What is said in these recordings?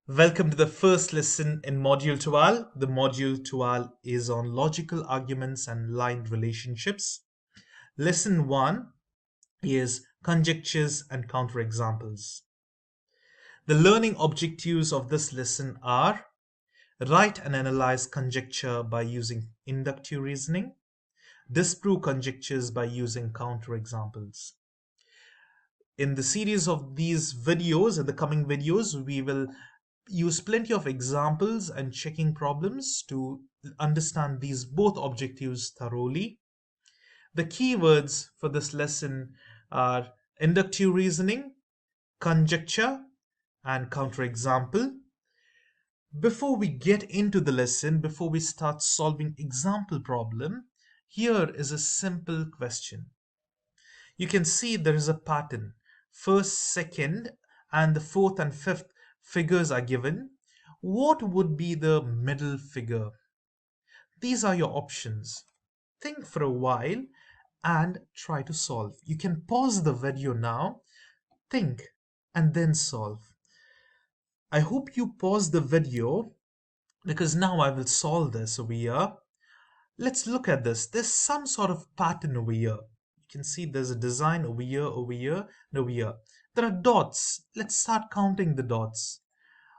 Welcome to the first lesson in Module 12. The Module 12 is on logical arguments and line relationships. Lesson 1 is Conjectures and Counterexamples. The learning objectives of this lesson are: write and analyze conjecture by using inductive reasoning, disprove conjectures by using counterexamples. In the series of these videos, in the coming videos, we will use plenty of examples and checking problems to understand these both objectives thoroughly. The keywords for this lesson are inductive reasoning, conjecture, and counterexample. Before we get into the lesson, before we start solving example problem, here is a simple question. You can see there is a pattern. First, second, and the fourth and fifth figures are given. What would be the middle figure? These are your options. Think for a while and try to solve. You can pause the video now, think, and then solve. I hope you pause the video because now I will solve this over here. Let's look at this. There's some sort of pattern over here. You can see there's a design over here, and over here. There are dots. Let's start counting the dots.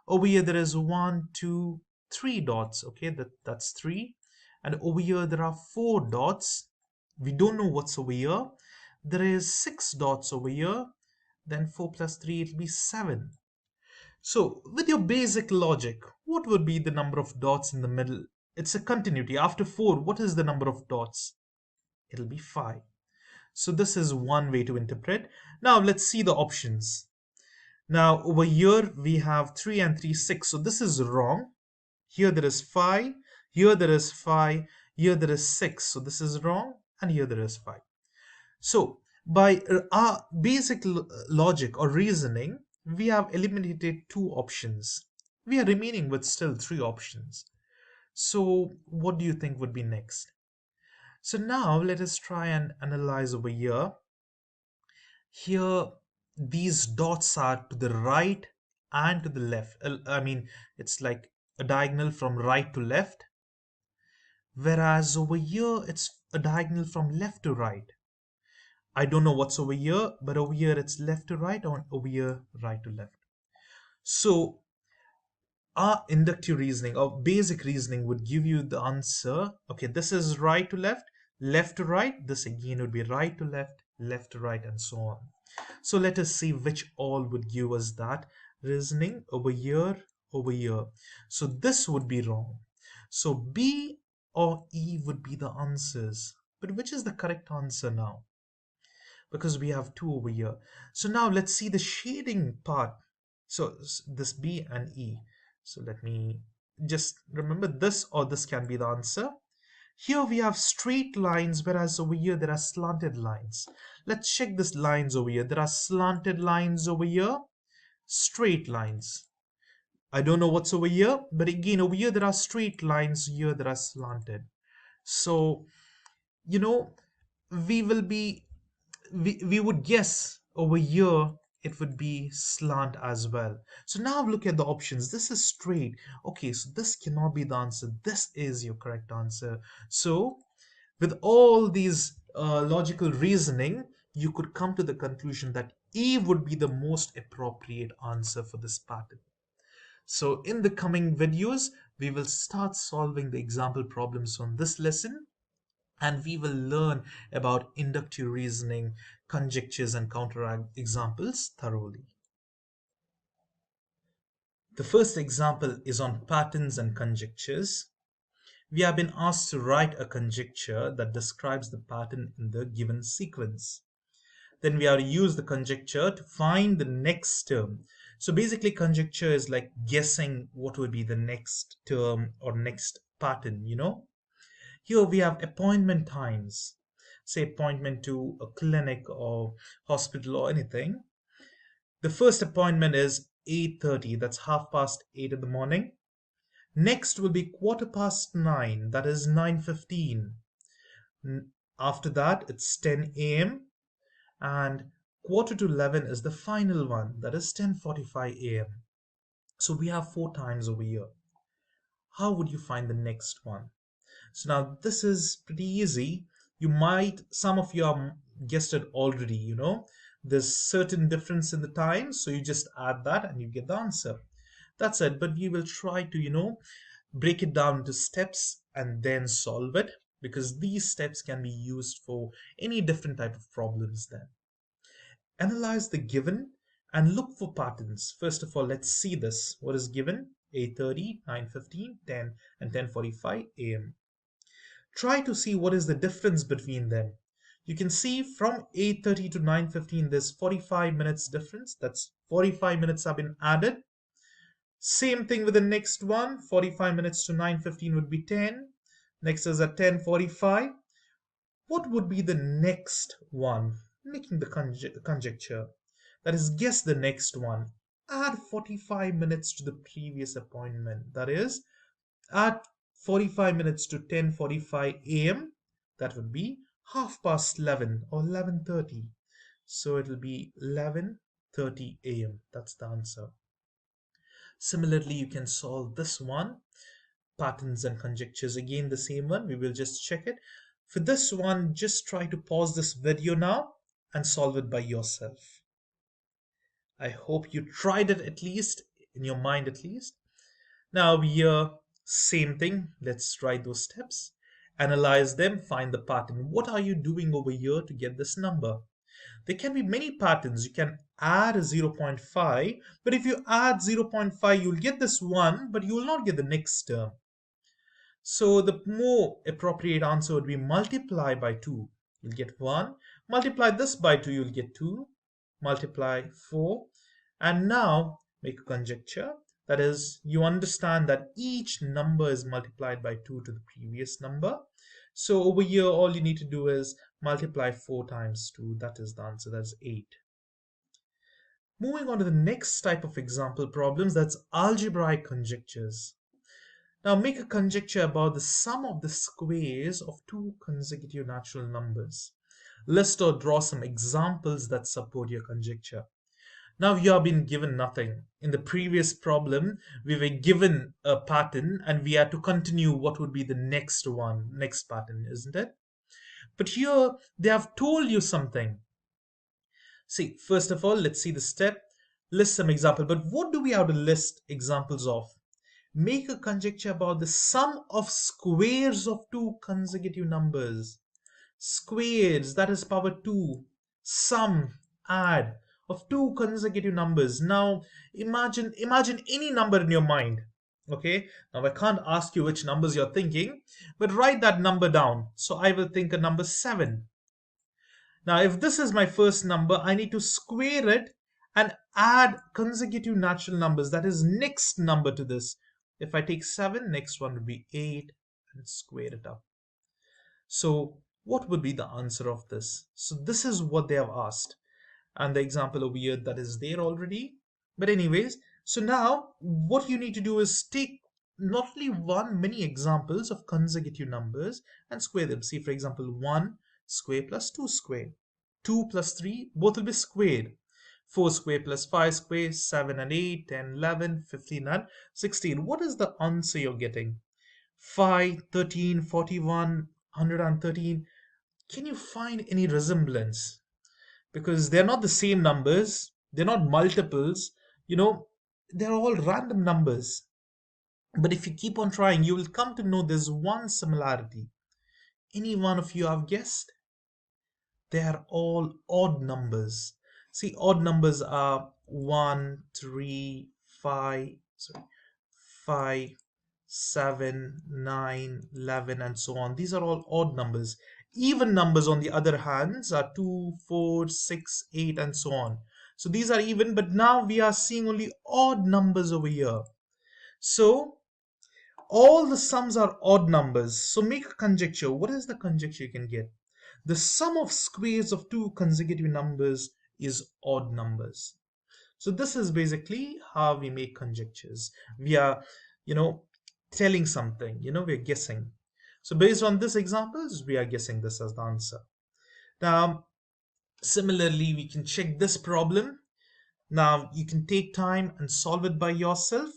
Over here there is 1, 2, 3 dots. Okay, that's 3. And over here there are 4 dots. We don't know what's over here. There is 6 dots over here. Then 4 plus 3, it'll be 7. So with your basic logic, what would be the number of dots in the middle? It's a continuity. After 4, what is the number of dots? It'll be 5. So this is one way to interpret. Now let's see the options. Now over here we have 3 and 3, 6. So this is wrong. Here there is 5. Here there is 5. Here there is 6. So this is wrong. And here there is 5. So by our basic logic or reasoning, we have eliminated 2 options. We are remaining with still 3 options. So what do you think would be next? So now let us try and analyze over here. Here these dots are to the right and to the left. I mean, it's like a diagonal from right to left. Whereas over here it's a diagonal from left to right. I don't know what's over here, but over here it's left to right, or over here right to left. So our inductive reasoning or basic reasoning would give you the answer. Okay, this is right to left, left to right. This again would be right to left, left to right, and so on. So let us see which all would give us that reasoning. Over here, over here. So this would be wrong. So B or E would be the answers. But which is the correct answer now? Because we have 2 over here. So now let's see the shading part. So this B and E. So let me just remember this, or this can be the answer. Here we have straight lines, whereas over here there are slanted lines. Let's check this lines over here. There are slanted lines over here, straight lines. I don't know what's over here, but again over here there are straight lines, here there are slanted. So, you know, we will be we would guess over here it would be slant as well. So now look at the options. This is straight. Okay, so this cannot be the answer. This is your correct answer. So with all these logical reasoning, you could come to the conclusion that E would be the most appropriate answer for this pattern. So in the coming videos, we will start solving the example problems on this lesson, and we will learn about inductive reasoning, conjectures, and counterexamples thoroughly. The first example is on patterns and conjectures. We have been asked to write a conjecture that describes the pattern in the given sequence. Then we have to use the conjecture to find the next term. So basically conjecture is like guessing what would be the next term or next pattern, Here we have appointment times, say appointment to a clinic or hospital or anything. The first appointment is 8:30, that's 8:30 in the morning. Next will be 9:15, that is 9:15. After that, it's 10 a.m. and 10:45 is the final one, that is 10:45 a.m. So we have 4 times over here. How would you find the next one? So now this is pretty easy. Some of you have guessed it already, There's certain difference in the time, so you just add that and you get the answer. That's it, but we will try to, break it down into steps and then solve it, because these steps can be used for any different type of problems then. Analyze the given and look for patterns. First of all, let's see this. What is given? 8:30, 9:15, 10, and 10:45 a.m. Try to see what is the difference between them. You can see from 8:30 to 9:15 there's 45 minutes difference. That's 45 minutes have been added. Same thing with the next one. 45 minutes to 9:15 would be 10. Next is at 10:45. What would be the next one? Making the conjecture. That is, guess the next one. Add 45 minutes to the previous appointment. That is, add 45 minutes to 10:45 a.m. That would be 11:30 or 11:30. So it will be 11:30 a.m. That's the answer. Similarly, you can solve this one. Patterns and conjectures, again the same one. We will just check it. For this one, just try to pause this video now and solve it by yourself. I hope you tried it, at least in your mind at least. Now here, same thing. Let's try those steps. Analyze them, find the pattern. What are you doing over here to get this number? There can be many patterns. You can add a 0.5, but if you add 0.5, you'll get this 1, but you will not get the next term. So the more appropriate answer would be multiply by 2. You'll get 1. Multiply this by 2, you'll get 2. Multiply 4. And now make a conjecture. That is, you understand that each number is multiplied by 2 to the previous number. So over here, all you need to do is multiply 4 times 2. That is the answer. That's 8. Moving on to the next type of example problems, that's algebraic conjectures. Now make a conjecture about the sum of the squares of 2 consecutive natural numbers. List or draw some examples that support your conjecture. Now you have been given nothing. In the previous problem, we were given a pattern and we had to continue what would be the next pattern, isn't it? But here they have told you something. See, first of all, let's see the step. List some example. But what do we have to list examples of? Make a conjecture about the sum of squares of 2 consecutive numbers. Squares, that is power 2. Sum, add, of 2 consecutive numbers. Now, imagine any number in your mind. Okay, now I can't ask you which numbers you're thinking, but write that number down. So I will think a number 7. Now, if this is my first number, I need to square it and add consecutive natural numbers. That is next number to this. If I take 7, next one would be 8 and square it up. So what would be the answer of this? So this is what they have asked. And the example over here, that is there already. But anyways, so now what you need to do is take not only one, many examples of consecutive numbers and square them. See, for example, 1 square plus 2 square. 2 plus 3, both will be squared. 4 square plus 5 square, 7 and 8, 10, 11, 15 and 16. What is the answer you're getting? 5, 13, 41, 113. Can you find any resemblance? Because they're not the same numbers. They're not multiples. They're all random numbers. But if you keep on trying, you will come to know there's one similarity. Any one of you have guessed? They are all odd numbers. See, odd numbers are 1, 3, 5, 7, 9, 11, and so on. These are all odd numbers. Even numbers, on the other hand, are 2, 4, 6, 8, and so on. So these are even, but now we are seeing only odd numbers over here. So all the sums are odd numbers. So make a conjecture. What is the conjecture you can get? The sum of squares of 2 consecutive numbers is odd numbers. So this is basically how we make conjectures. We are, telling something, we're guessing. So based on this examples, we are guessing this as the answer. Now, similarly, we can check this problem. Now, you can take time and solve it by yourself.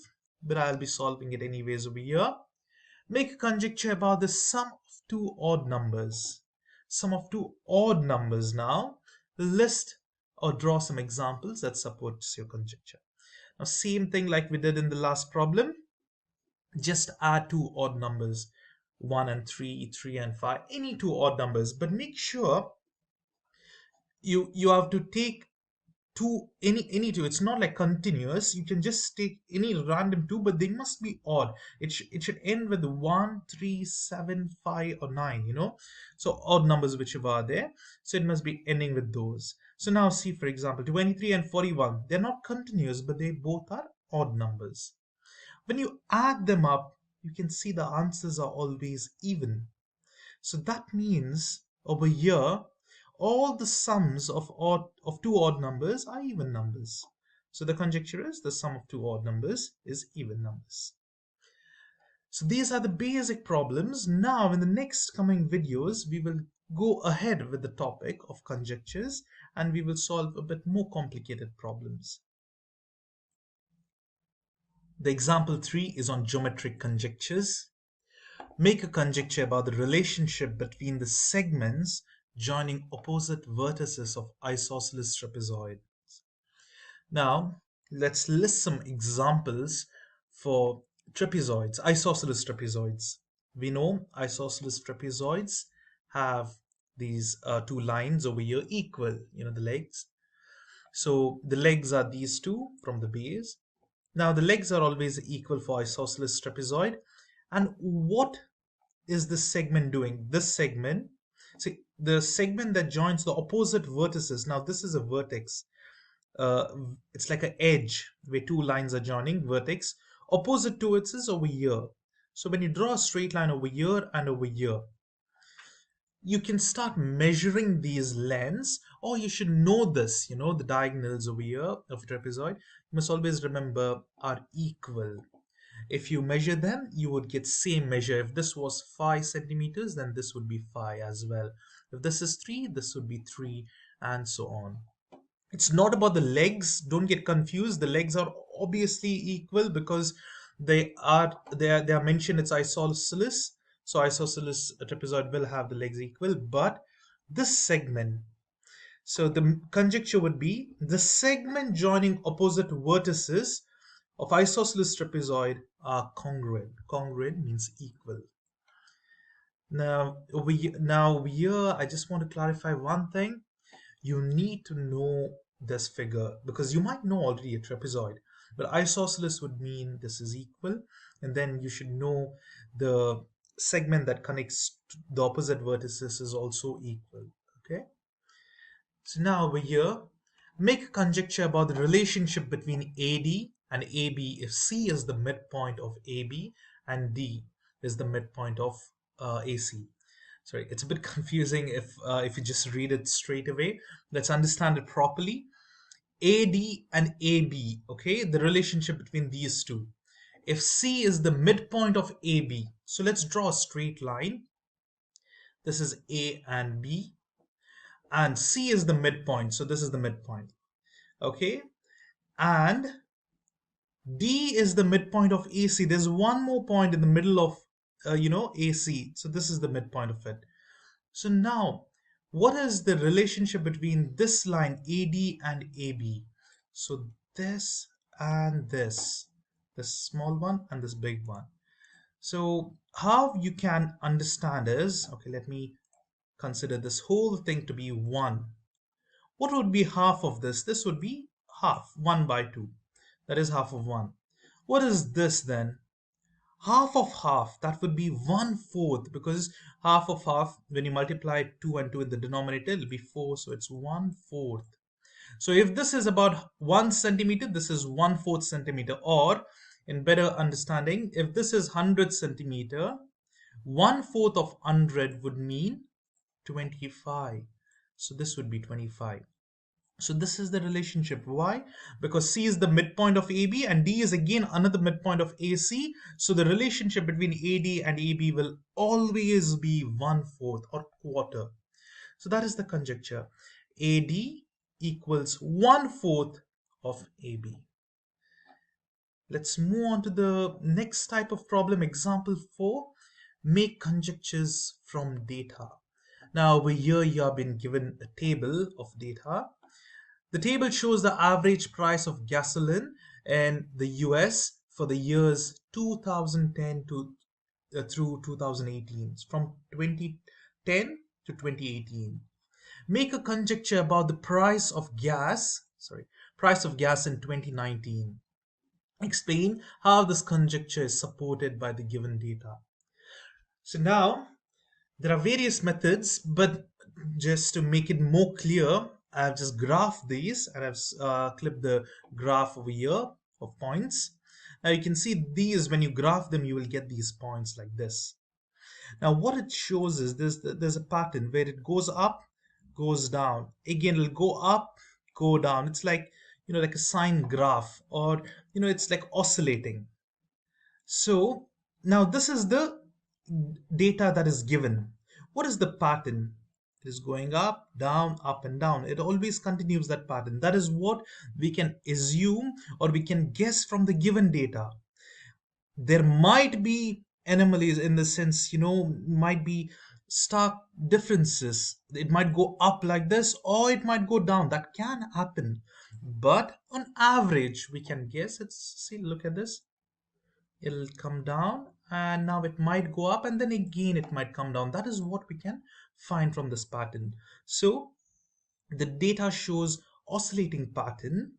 but I'll be solving it anyways over here. Make a conjecture about the sum of two odd numbers. Sum of two odd numbers now. List or draw some examples that supports your conjecture. Now, same thing like we did in the last problem. Just add two odd numbers, 1 and 3, 3 and 5, any two odd numbers, but make sure you have to take two, any two. It's not like continuous. You can just take any random two, but they must be odd. It should end with 1, 3, 7, 5, or 9, so odd numbers whichever are there, so it must be ending with those. So now see, for example, 23 and 41, they're not continuous, but they both are odd numbers. When you add them up, you can see the answers are always even. So that means over here, all the sums of two odd numbers are even numbers. So the conjecture is the sum of two odd numbers is even numbers. So these are the basic problems. Now in the next coming videos, we will go ahead with the topic of conjectures and we will solve a bit more complicated problems. The example 3 is on geometric conjectures. Make a conjecture about the relationship between the segments joining opposite vertices of isosceles trapezoids. Now, let's list some examples for trapezoids, isosceles trapezoids. We know isosceles trapezoids have these two lines over here equal, the legs. So the legs are these two from the base. Now the legs are always equal for isosceles trapezoid. And what is this segment doing? This segment, see, the segment that joins the opposite vertices. Now this is a vertex. It's like an edge where two lines are joining, vertex. Opposite to it is over here. So when you draw a straight line over here and over here, you can start measuring these lengths, or you should know this, the diagonals over here of a trapezoid. You must always remember are equal. If you measure them, you would get same measure. If this was 5 centimeters, then this would be 5 as well. If this is 3, this would be 3, and so on. It's not about the legs. Don't get confused. The legs are obviously equal because they are mentioned. It's isosceles. So isosceles trapezoid will have the legs equal. But this segment, so the conjecture would be the segment joining opposite vertices of isosceles trapezoid are congruent. Congruent means equal. Now here I just want to clarify one thing. You need to know this figure because you might know already a trapezoid, but isosceles would mean this is equal, and then you should know the segment that connects the opposite vertices is also equal. Okay. So now over here, make a conjecture about the relationship between AD and AB if C is the midpoint of AB and D is the midpoint of AC. Sorry, it's a bit confusing if you just read it straight away. Let's understand it properly. AD and AB, okay, the relationship between these two. If C is the midpoint of AB, so let's draw a straight line. This is A and B, and C is the midpoint, so this is the midpoint, okay, and D is the midpoint of AC. There's one more point in the middle of AC, so this is the midpoint of it. So now what is the relationship between this line AD and AB? So this and this small one and this big one. So how you can understand is, okay, let me consider this whole thing to be 1. What would be half of this? This would be half, 1 by 2. That is half of 1. What is this then? Half of half, that would be 1/4, because half of half, when you multiply 2 and 2 in the denominator, it will be 4, so it's 1/4. So if this is about 1 centimeter, this is 1/4 centimeter, or in better understanding, if this is 100 centimeter, 1/4 of 100 would mean 25. So this would be 25. So this is the relationship. Why? Because C is the midpoint of AB and D is again another midpoint of AC. So the relationship between AD and AB will always be 1/4 or quarter. So that is the conjecture. AD equals 1/4 of AB. Let's move on to the next type of problem. Example 4. Make conjectures from data. Now over here you have been given a table of data. The table shows the average price of gasoline in the US for the years 2010 to through 2018, from 2010 to 2018. Make a conjecture about the price of gas in 2019. Explain how this conjecture is supported by the given data. So now there are various methods, but just to make it more clear, I've just graphed these and I've clipped the graph over here of points. Now you can see these, when you graph them, you will get these points like this. Now what it shows is there's a pattern where it goes up, goes down. Again, it'll go up, go down. It's like, like a sine graph, or, it's like oscillating. So now this is the data that is given. What is the pattern? It is going up and down. It always continues that pattern. That is what we can assume or we can guess from the given data. There might be anomalies in the sense, might be stark differences. It might go up like this or it might go down. That can happen. But on average, we can guess. See, look at this. It'll come down and now it might go up and then again it might come down. That is what we can find from this pattern. So the data shows oscillating pattern.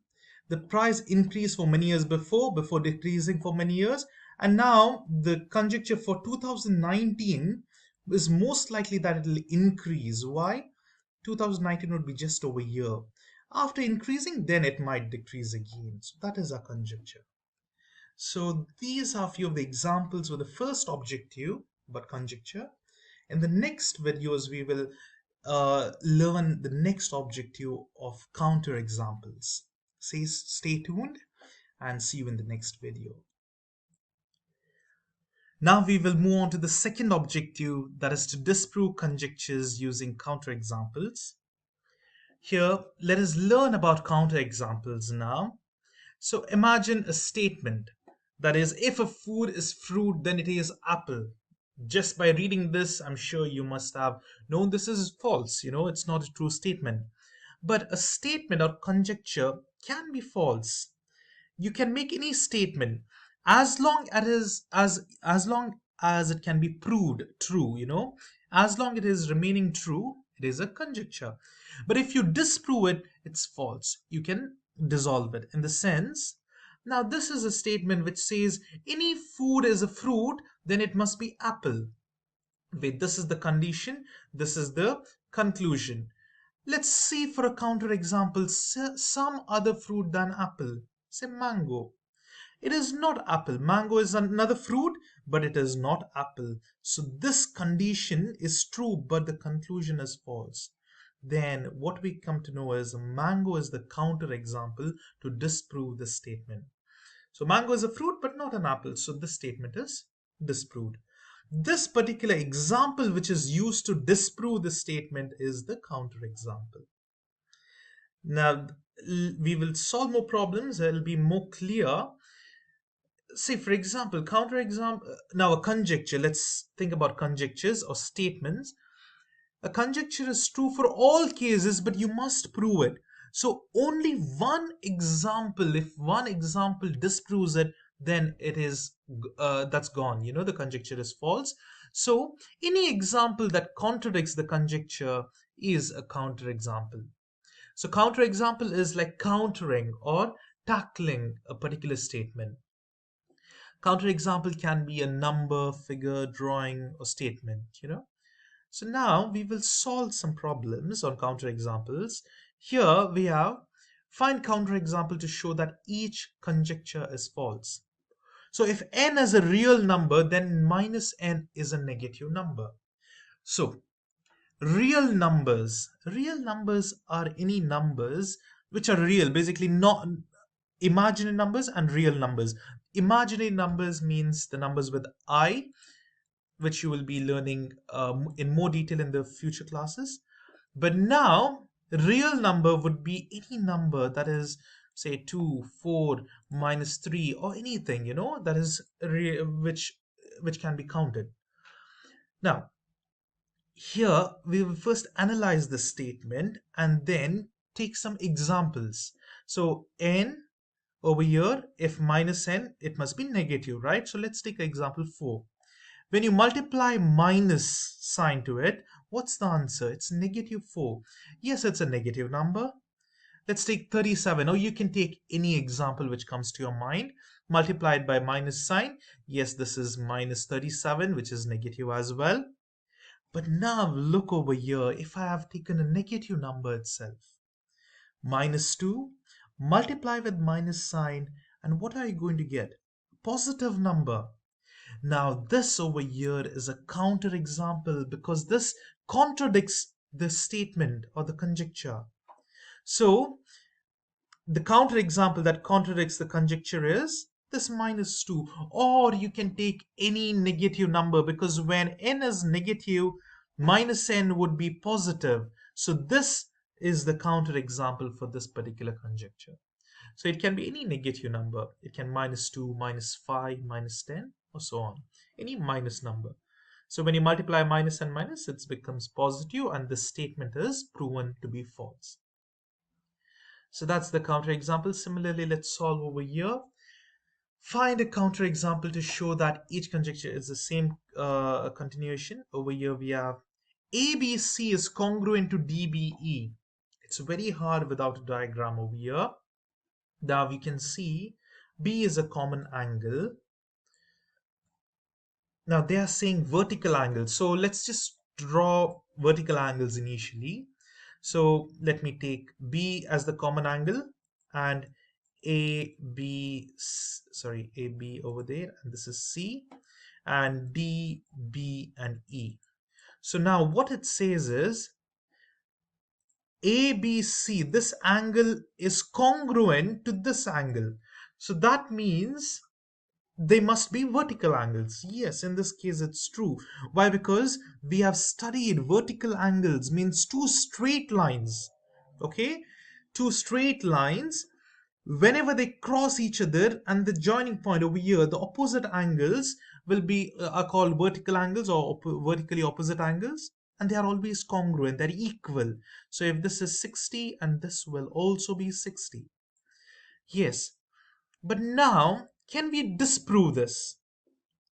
The price increased for many years before decreasing for many years, and now the conjecture for 2019 is most likely that it will increase. Why? 2019 would be just over a year. After increasing, then it might decrease again. So that is our conjecture. So these are a few of the examples with the first objective about conjecture. In the next videos, we will learn the next objective of counterexamples. Stay tuned and see you in the next video. Now we will move on to the second objective, that is to disprove conjectures using counterexamples. Here, let us learn about counterexamples now. So imagine a statement that is, if a food is fruit, then it is apple. Just by reading this, I'm sure you must have known this is false. It's not a true statement. But a statement or conjecture can be false. You can make any statement as long as it can be proved true. As long it is remaining true, it is a conjecture. But if you disprove it, it's false. You can dissolve it in the sense. Now this is a statement which says any food is a fruit, then it must be apple. Wait, this is the condition, this is the conclusion. Let's see for a counterexample some other fruit than apple. Say mango. It is not apple. Mango is another fruit, but it is not apple. So this condition is true, but the conclusion is false. Then what we come to know is mango is the counterexample to disprove this statement. So mango is a fruit, but not an apple. So this statement is disproved. This particular example which is used to disprove the statement is the counterexample. Now we will solve more problems. It will be more clear. Say for example, counterexample. Now a conjecture. Let's think about conjectures or statements. A conjecture is true for all cases, but you must prove it. So only one example, if one example disproves it, then it is that's gone. The conjecture is false. So any example that contradicts the conjecture is a counterexample. So counterexample is like countering or tackling a particular statement. Counterexample can be a number, figure, drawing, or statement. So now we will solve some problems on counterexamples. Here we have find counterexample to show that each conjecture is false. So if n is a real number, then minus n is a negative number. So real numbers are any numbers which are real, basically not imaginary numbers and real numbers. Imaginary numbers means the numbers with I, which you will be learning in more detail in the future classes. But now, real number would be any number that is say 2, 4, minus 3, or anything, that is which can be counted. Now, here we will first analyze the statement and then take some examples. So n over here, if minus n, it must be negative, right? So let's take example 4. When you multiply minus sign to it, what's the answer? It's negative 4. Yes, it's a negative number. Let's take 37, or you can take any example which comes to your mind. Multiplied by minus sign. Yes, this is minus 37, which is negative as well. But now look over here. If I have taken a negative number itself, minus 2, multiply with minus sign, and what are you going to get? Positive number. Now this over here is a counterexample because this contradicts the statement or the conjecture. So the counterexample that contradicts the conjecture is this minus 2. Or you can take any negative number, because when n is negative, minus n would be positive. So this is the counterexample for this particular conjecture. So it can be any negative number. It can minus 2, minus 5, minus 10, or so on. Any minus number. So when you multiply minus and minus, it becomes positive, and this statement is proven to be false. So that's the counterexample. Similarly, let's solve over here. Find a counterexample to show that each conjecture is the same continuation. Over here we have ABC is congruent to DBE. It's very hard without a diagram over here. Now we can see B is a common angle. Now they are saying vertical angles. So let's just draw vertical angles initially. So let me take B as the common angle and AB over there, and this is C, and D, B, and E. So now what it says is ABC, this angle is congruent to this angle. So that means they must be vertical angles. Yes, in this case it's true. Why? Because we have studied vertical angles means two straight lines. Okay, two straight lines, whenever they cross each other and the joining point over here, the opposite angles will be are called vertical angles, or vertically opposite angles, and they are always congruent, they're equal. So if this is 60 and this will also be 60. Yes, but now can we disprove this?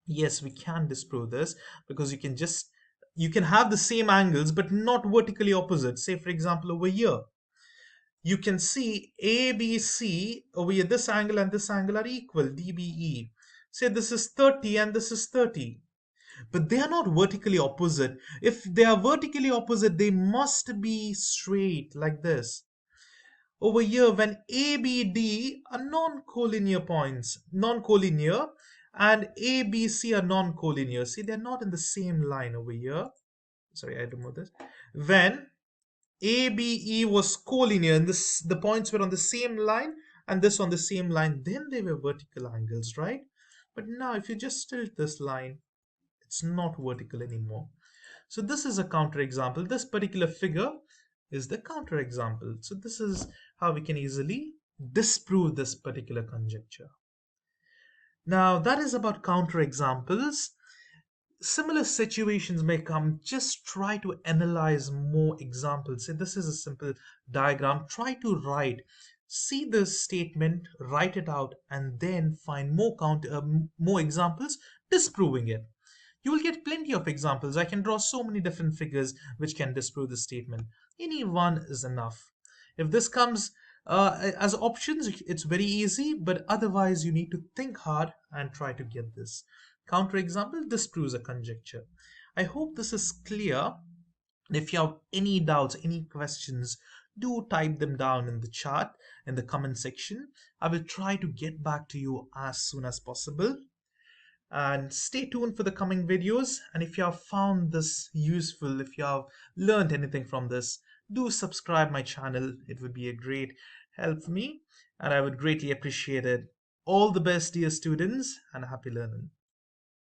Yes, we can disprove this, because you can have the same angles but not vertically opposite. Say for example over here, you can see ABC over here, this angle and this angle are equal, DBE. Say this is 30 and this is 30. But they are not vertically opposite. If they are vertically opposite, they must be straight like this. Over here, when ABD are non-collinear points, non-collinear, and ABC are non-collinear. See, they're not in the same line over here. Sorry, I removed this. When ABE was collinear and the points were on the same line and this on the same line, then they were vertical angles, right? But now if you just tilt this line, it's not vertical anymore. So this is a counterexample. This particular figure is the counterexample. So this is how we can easily disprove this particular conjecture. Now that is about counterexamples. Similar situations may come. Just try to analyze more examples. Say this is a simple diagram. Try to write, see the statement, write it out, and then find more examples disproving it. You will get plenty of examples. I can draw so many different figures which can disprove the statement. Any one is enough. If this comes as options, it's very easy, but otherwise you need to think hard and try to get this. Counterexample disproves a conjecture. I hope this is clear. If you have any doubts, any questions, do type them down in the chat, in the comment section. I will try to get back to you as soon as possible. And stay tuned for the coming videos. And if you have found this useful, if you have learned anything from this, do subscribe my channel. It would be a great help for me, and I would greatly appreciate it. All the best, dear students, and happy learning.